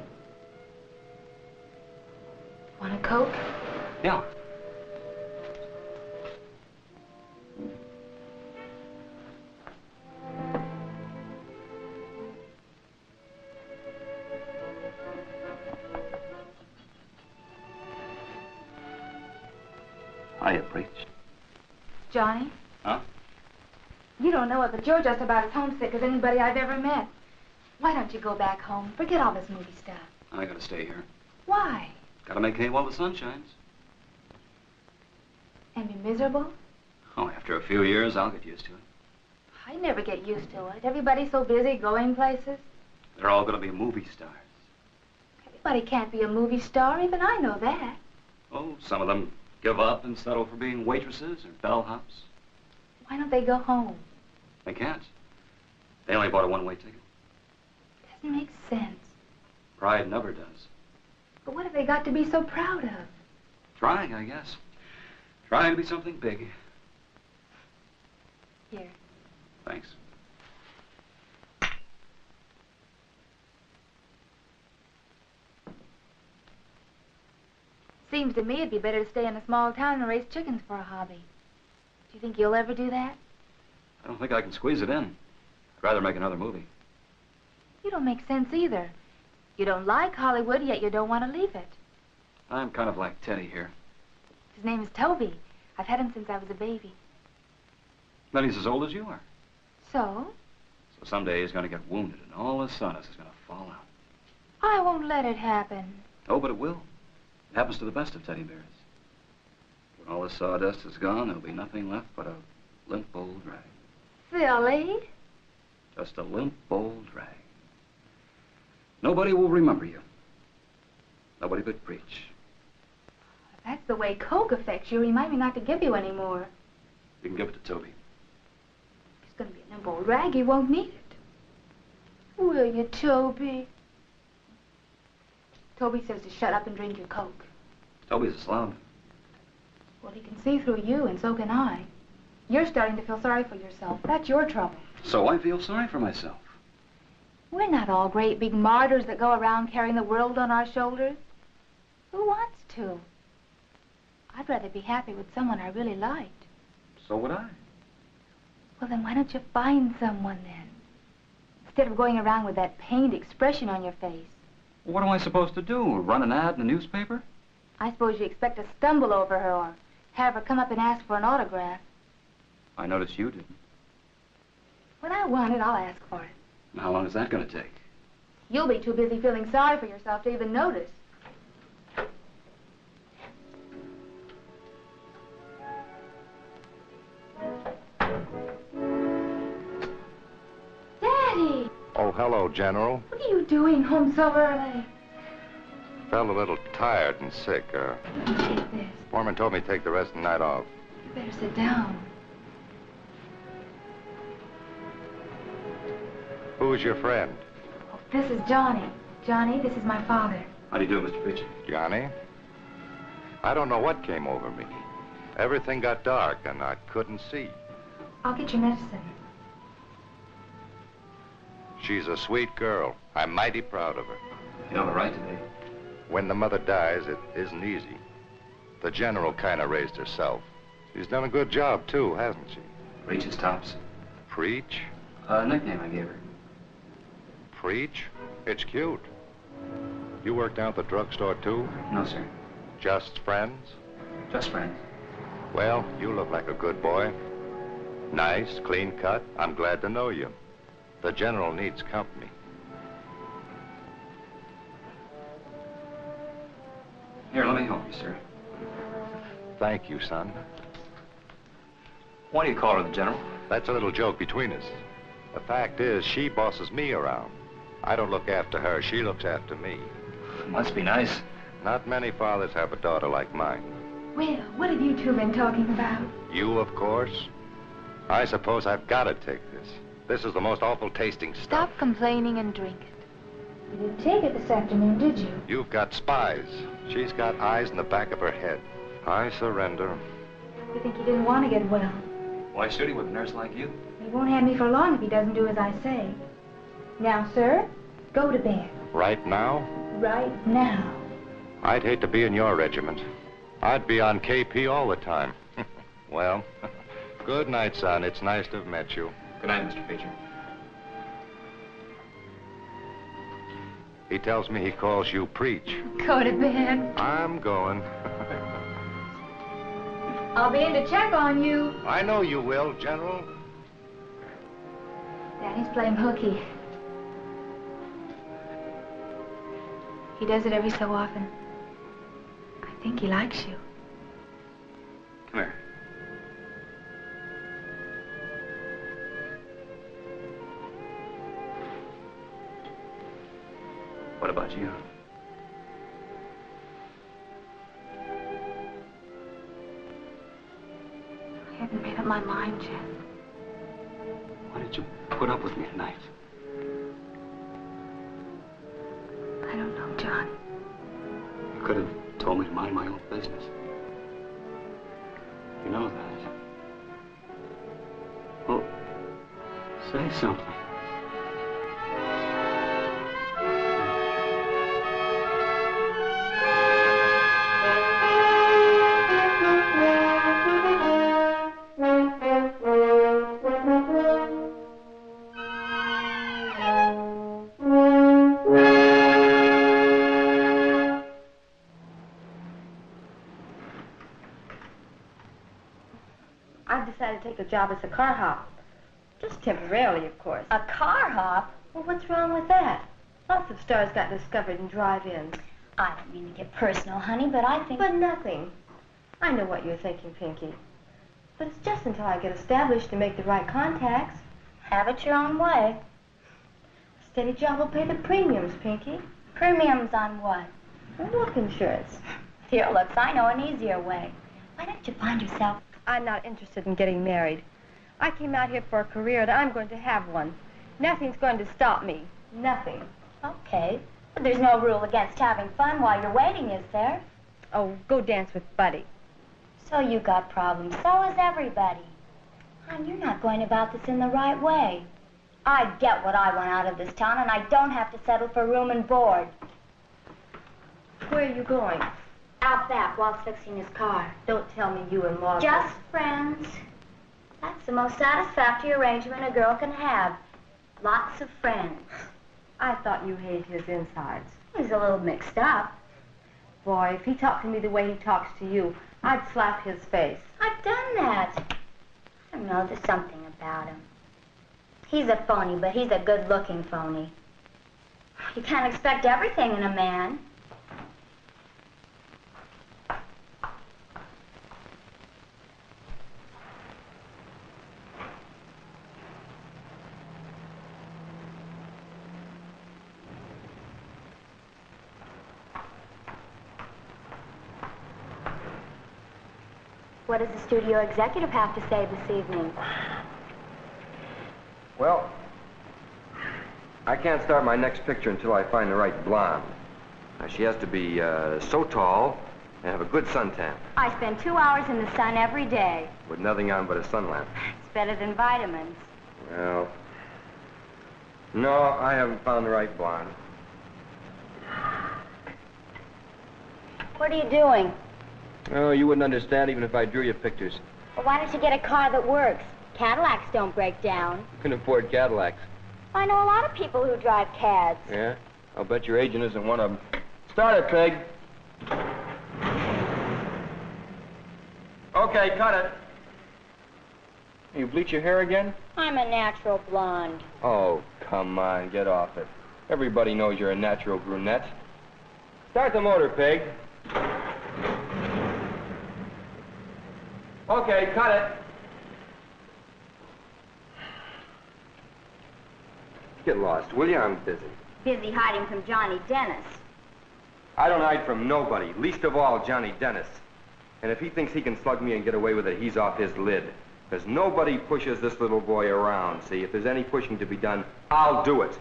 Want a Coke? Yeah. Hiya, Preach. Johnny? Huh? You don't know it, but you're just about as homesick as anybody I've ever met. Why don't you go back home? Forget all this movie stuff. I gotta stay here. Why? Gotta make hay while the sun shines. And be miserable? Oh, after a few years, I'll get used to it. I never get used to it. Everybody's so busy going places. They're all gonna be movie stars. Everybody can't be a movie star. Even I know that. Oh, some of them give up and settle for being waitresses or bellhops. Why don't they go home? They can't. They only bought a one-way ticket. Doesn't make sense. Pride never does. But what have they got to be so proud of? Trying, I guess. Trying to be something big. Here. Thanks. Seems to me it'd be better to stay in a small town and raise chickens for a hobby. Do you think you'll ever do that? I don't think I can squeeze it in. I'd rather make another movie. You don't make sense either. You don't like Hollywood, yet you don't want to leave it. I'm kind of like Teddy here. His name is Toby. I've had him since I was a baby. Then he's as old as you are. So? So someday he's going to get wounded and all his sun is going to fall out. I won't let it happen. Oh, but it will. It happens to the best of teddy bears. When all the sawdust is gone, there'll be nothing left but a limp old rag. Silly. Just a limp old rag. Nobody will remember you. Nobody but Preach. If that's the way Coke affects you, remind me not to give you any more. You can give it to Toby. He's going to be a limp old rag. He won't need it. Will you, Toby? Toby says to shut up and drink your Coke. Toby's a slob. Well, he can see through you, and so can I. You're starting to feel sorry for yourself. That's your trouble. So I feel sorry for myself. We're not all great big martyrs that go around carrying the world on our shoulders. Who wants to? I'd rather be happy with someone I really liked. So would I. Well, then why don't you find someone then? Instead of going around with that pained expression on your face. What am I supposed to do? Run an ad in the newspaper? I suppose you expect to stumble over her or have her come up and ask for an autograph. I noticed you didn't. When I want it, I'll ask for it. And how long is that going to take? You'll be too busy feeling sorry for yourself to even notice. Daddy! Oh, hello, General. What are you doing home so early? Felt a little tired and sick. Take this. Foreman told me to take the rest of the night off. You better sit down. Who's your friend? Oh, this is Johnny. Johnny, this is my father. How do you do, Mr. Preacher? Johnny? I don't know what came over me. Everything got dark and I couldn't see. I'll get your medicine. She's a sweet girl. I'm mighty proud of her. You have a right to be. When the mother dies, it isn't easy. The General kind of raised herself. She's done a good job, too, hasn't she? Preach is tops. Preach? A nickname I gave her. Preach? It's cute. You work down at the drugstore, too? No, sir. Just friends? Just friends. Well, you look like a good boy. Nice, clean cut. I'm glad to know you. The General needs company. Here, let me help you, sir. Thank you, son. Why do you call her the General? That's a little joke between us. The fact is, she bosses me around. I don't look after her, she looks after me. Must be nice. Not many fathers have a daughter like mine. Well, what have you two been talking about? You, of course. I suppose I've got to take this. This is the most awful tasting stuff. Stop complaining and drink it. You didn't take it this afternoon, did you? You've got spies. She's got eyes in the back of her head. I surrender. You think he didn't want to get well? Why should he with a nurse like you? He won't have me for long if he doesn't do as I say. Now, sir, go to bed. Right now? Right now. I'd hate to be in your regiment. I'd be on KP all the time. Well, good night, son. It's nice to have met you. Good night, Mr. Preacher. He tells me he calls you Preach. Go to bed. I'm going. I'll be in to check on you. I know you will, General. Daddy's playing hooky. He does it every so often. I think he likes you. Come here. What about you? I haven't made up my mind yet. Why did you put up with me tonight? I don't know, John. You could have told me to mind my own business. You know that. Well, say something. I've decided to take a job as a car hop. Just temporarily, of course. A car hop? Well, what's wrong with that? Lots of stars got discovered in drive-ins. I don't mean to get personal, honey, but I think... But nothing. I know what you're thinking, Pinky. But it's just until I get established and make the right contacts. Have it your own way. A steady job will pay the premiums, Pinky. Premiums on what? Walk insurance. With your looks, I know an easier way. Why don't you find yourself... I'm not interested in getting married. I came out here for a career and I'm going to have one. Nothing's going to stop me. Nothing. Okay. But there's no rule against having fun while you're waiting, is there? Oh, go dance with Buddy. So you got problems. So is everybody. Hon, you're not going about this in the right way. I get what I want out of this town, and I don't have to settle for room and board. Where are you going? Out back, Walt's fixing his car. Don't tell me you and Margaret. Just friends. That's the most satisfactory arrangement a girl can have. Lots of friends. I thought you hated his insides. He's a little mixed up. Boy, if he talked to me the way he talks to you, I'd slap his face. I've done that. I don't know, there's something about him. He's a phony, but he's a good-looking phony. You can't expect everything in a man. What does the studio executive have to say this evening? Well, I can't start my next picture until I find the right blonde. Now, she has to be so tall and have a good suntan. I spend 2 hours in the sun every day. With nothing on but a sun lamp. It's better than vitamins. Well, no, I haven't found the right blonde. What are you doing? Oh, you wouldn't understand even if I drew you pictures. Well, why don't you get a car that works? Cadillacs don't break down. You can afford Cadillacs. I know a lot of people who drive Cads. Yeah? I'll bet your agent isn't one of them. Start it, Peg. Okay, cut it. You bleach your hair again? I'm a natural blonde. Oh, come on, get off it. Everybody knows you're a natural brunette. Start the motor, Peg. Okay, cut it. Get lost, will you? I'm busy. Busy hiding from Johnny Dennis. I don't hide from nobody, least of all Johnny Dennis. And if he thinks he can slug me and get away with it, he's off his lid. Because nobody pushes this little boy around, see? If there's any pushing to be done, I'll do it.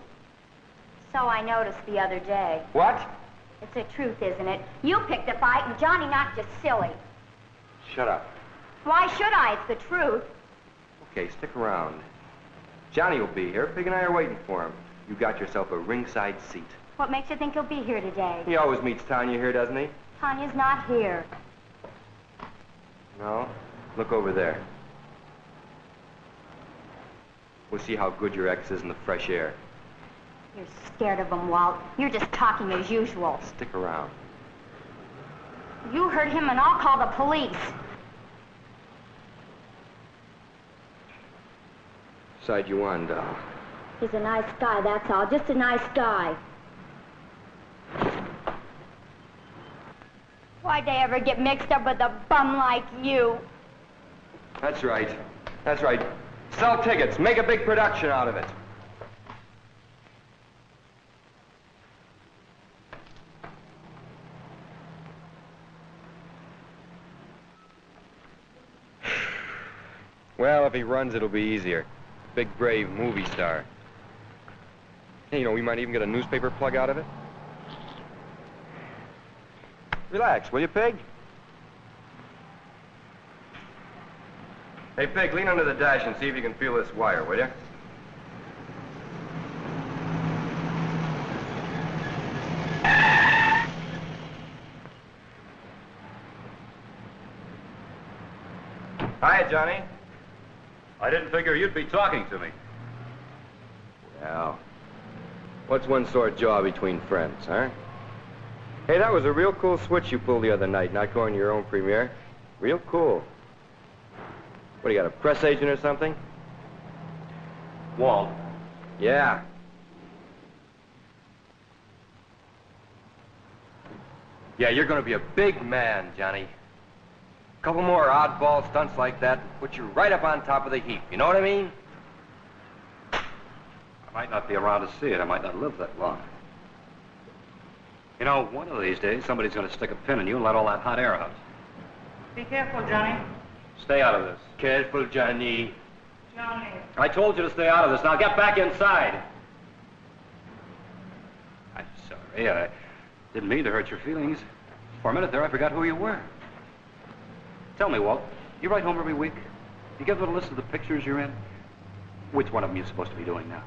So I noticed the other day. What? It's the truth, isn't it? You picked a fight and Johnny knocked you silly. Shut up. Why should I? It's the truth. Okay, stick around. Johnny will be here. Pig and I are waiting for him. You got yourself a ringside seat. What makes you think he'll be here today? He always meets Tanya here, doesn't he? Tanya's not here. No? Look over there. We'll see how good your ex is in the fresh air. You're scared of him, Walt. You're just talking as usual. Stick around. You hurt him and I'll call the police. Side you on, doll? He's a nice guy, that's all. Just a nice guy. Why'd they ever get mixed up with a bum like you? That's right. That's right. Sell tickets. Make a big production out of it. Well, if he runs, it'll be easier. Big, brave movie star. Hey, you know, we might even get a newspaper plug out of it. Relax, will you, Pig? Hey, Pig, lean under the dash and see if you can feel this wire, will you? Hiya, Johnny. I didn't figure you'd be talking to me. Well, what's one sore jaw between friends, huh? Hey, that was a real cool switch you pulled the other night, not going to your own premiere. Real cool. What, you got a press agent or something? Walt. Yeah. Yeah, you're gonna be a big man, Johnny. A couple more oddball stunts like that put you right up on top of the heap. You know what I mean? I might not be around to see it. I might not live that long. You know, one of these days, somebody's going to stick a pin in you and let all that hot air out. Be careful, Johnny. Stay out of this. Careful, Johnny. Johnny. I told you to stay out of this. Now get back inside. I'm sorry. I didn't mean to hurt your feelings. For a minute there, I forgot who you were. Tell me, Walt, you write home every week? You give them a list of the pictures you're in? Which one of them are you supposed to be doing now?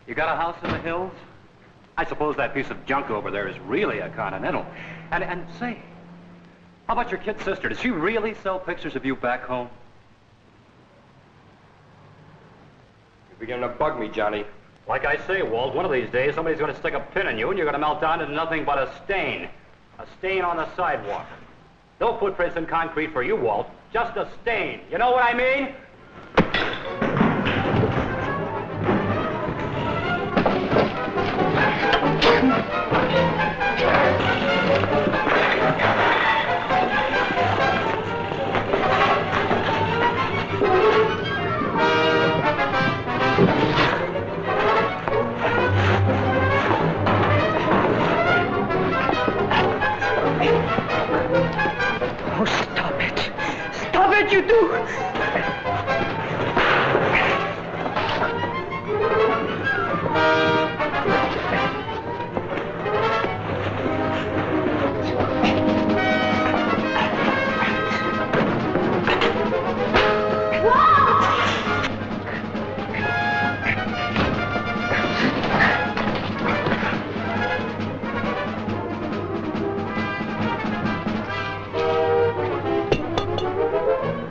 You got a house in the hills? I suppose that piece of junk over there is really a Continental. And say, how about your kid sister? Does she really sell pictures of you back home? You're beginning to bug me, Johnny. Like I say, Walt, one of these days somebody's going to stick a pin in you and you're going to melt down into nothing but a stain. A stain on the sidewalk. No footprints in concrete for you, Walt. Just a stain. You know what I mean? Oh, stop it. Stop it, you two!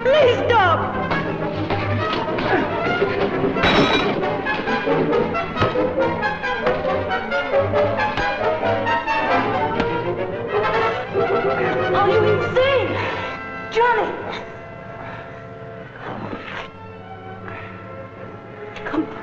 Please stop! Are you insane? Johnny! Come on.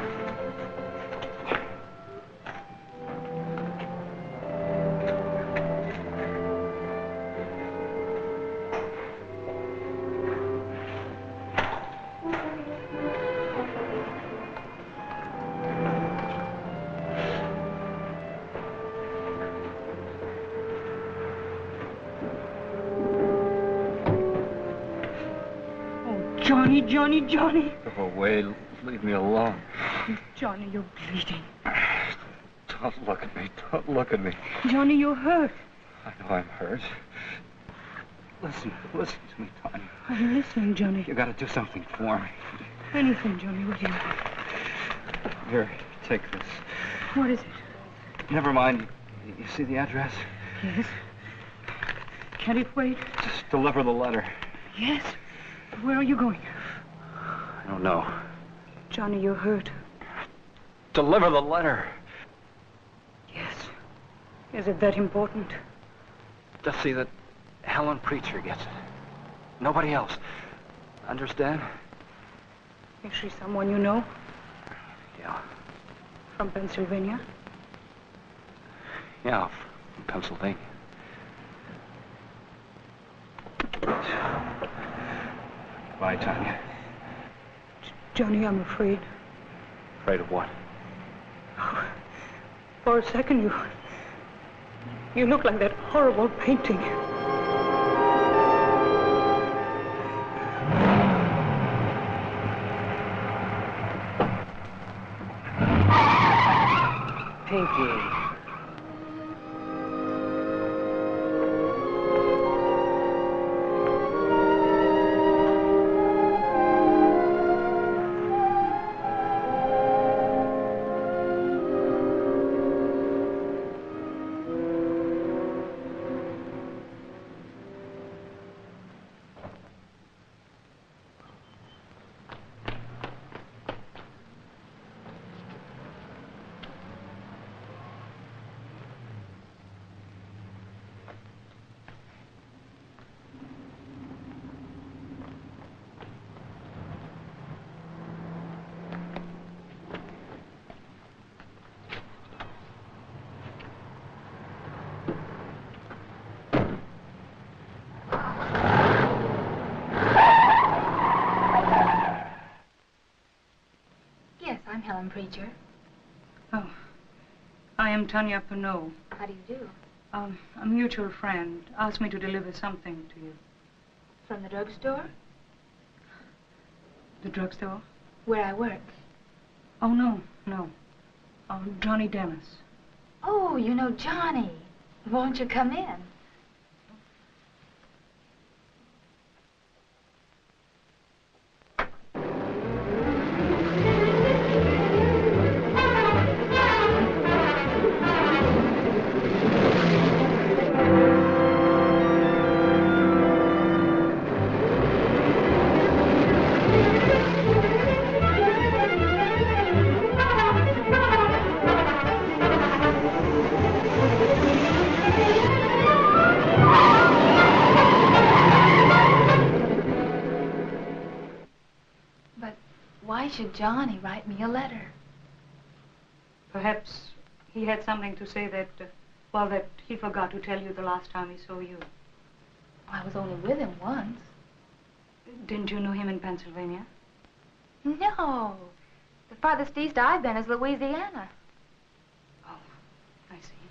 Johnny, Johnny. Go away. Leave me alone. Johnny, you're bleeding. Don't look at me. Don't look at me. Johnny, you're hurt. I know I'm hurt. Listen to me, Tanya. I'm listening, Johnny. You gotta do something for me. Anything, Johnny. What do you want? Here, take this. What is it? Never mind. You see the address? Yes. Can it wait? Just deliver the letter. Yes. Where are you going? I don't know. Johnny, you're hurt. Deliver the letter. Yes. Is it that important? Just see that Helen Preacher gets it. Nobody else. Understand? Is she someone you know? Yeah. From Pennsylvania? Yeah, from Pennsylvania. Bye, Tanya. Johnny, I'm afraid. Afraid of what? Oh, for a second, you look like that horrible painting. Pinky. calling, preacher? Oh, I am Tanya Pinot. How do you do? A mutual friend asked me to deliver something to you. From the drugstore? The drugstore? Where I work. Oh, no. Johnny Dennis. Oh, you know Johnny. Won't you come in? Why should Johnny write me a letter? Perhaps he had something to say that, that he forgot to tell you the last time he saw you. I was only with him once. Didn't you know him in Pennsylvania? No. The farthest east I've been is Louisiana. Oh, I see.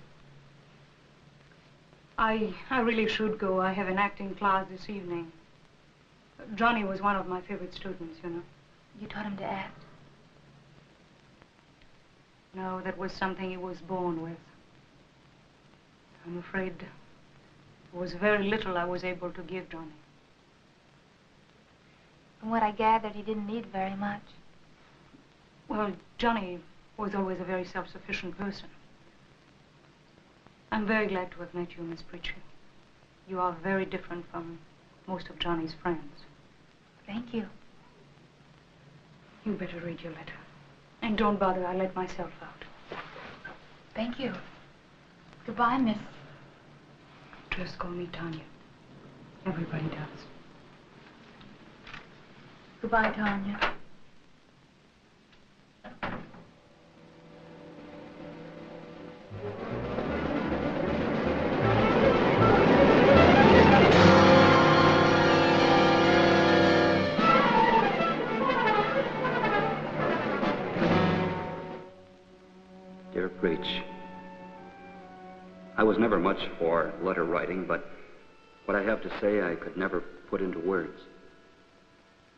I really should go. I have an acting class this evening. Johnny was one of my favorite students, you know. You taught him to act? No, that was something he was born with. I'm afraid there was very little I was able to give Johnny. From what I gathered, he didn't need very much. Well, Johnny was always a very self-sufficient person. I'm very glad to have met you, Miss Preacher. You are very different from most of Johnny's friends. Thank you. You better read your letter. And don't bother, I'll let myself out. Thank you. Goodbye, Miss. Just call me Tanya. Everybody does. Goodbye, Tanya. Dear Preach, I was never much for letter writing, but what I have to say I could never put into words.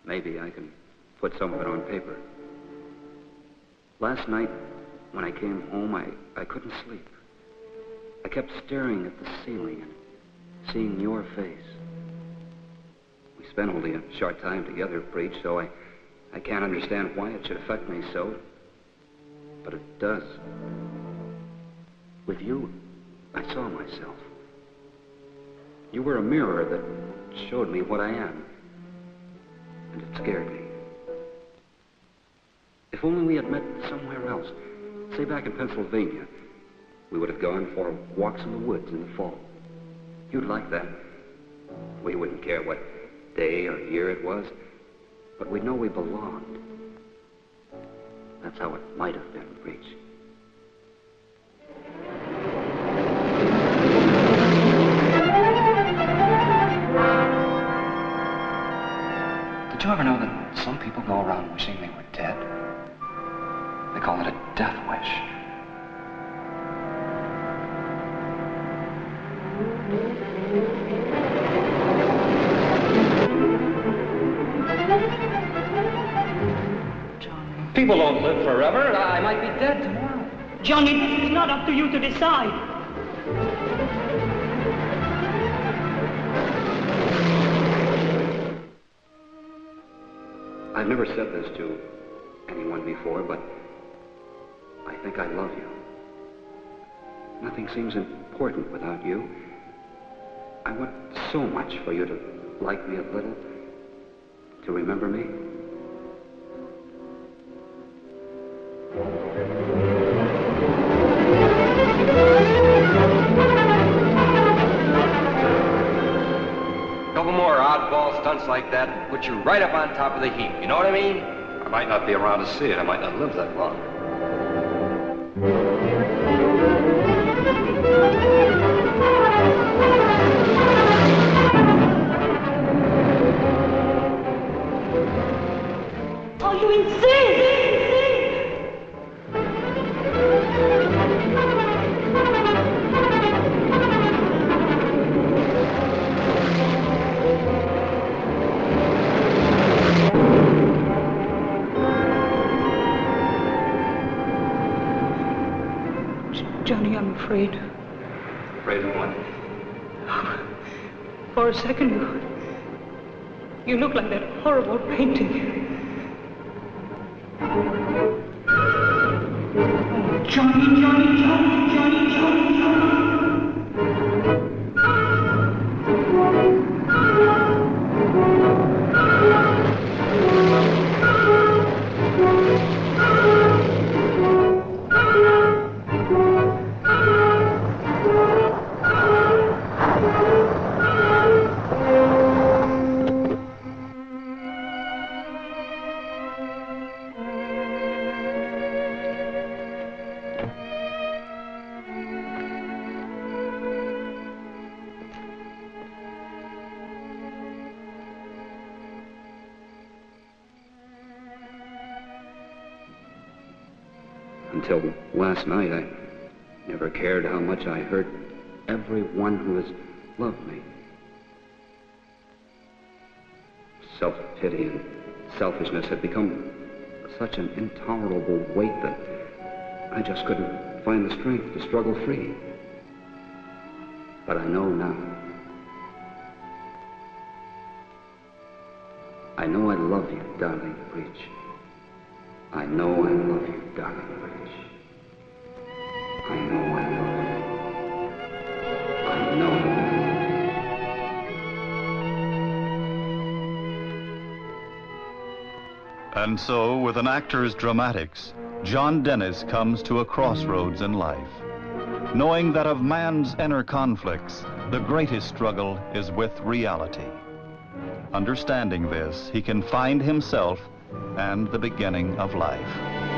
Maybe I can put some of it on paper. Last night, when I came home, I couldn't sleep. I kept staring at the ceiling and seeing your face. We spent only a short time together, Preach, so I can't understand why it should affect me so. But it does. With you, I saw myself. You were a mirror that showed me what I am. And it scared me. If only we had met somewhere else, say back in Pennsylvania, we would have gone for walks in the woods in the fall. You'd like that. We wouldn't care what day or year it was, but we'd know we belonged. That's how it might have been, Preach. Did you ever know that some people go around wishing they were dead? They call it a death wish. People don't live forever. I might be dead tomorrow. Johnny, this is not up to you to decide. I've never said this to anyone before, but I think I love you. Nothing seems important without you. I want so much for you to like me a little, to remember me. Couple more oddball stunts like that and put you right up on top of the heap. You know what I mean? I might not be around to see it. I might not live that long. Oh, you insane! Johnny, I'm afraid. Afraid of what? For a second, you look like that horrible painting. Johnny, Johnny, Johnny, Johnny, Johnny, Johnny. Until last night, I never cared how much I hurt everyone who has loved me. Self-pity and selfishness had become such an intolerable weight that I just couldn't find the strength to struggle free. But I know now. I know I love you, darling Breach. I know I love you, darling Breach. I know I love you. I know I love you. And so, with an actor's dramatics, John Dennis comes to a crossroads in life, knowing that of man's inner conflicts, the greatest struggle is with reality. Understanding this, he can find himself and the beginning of life.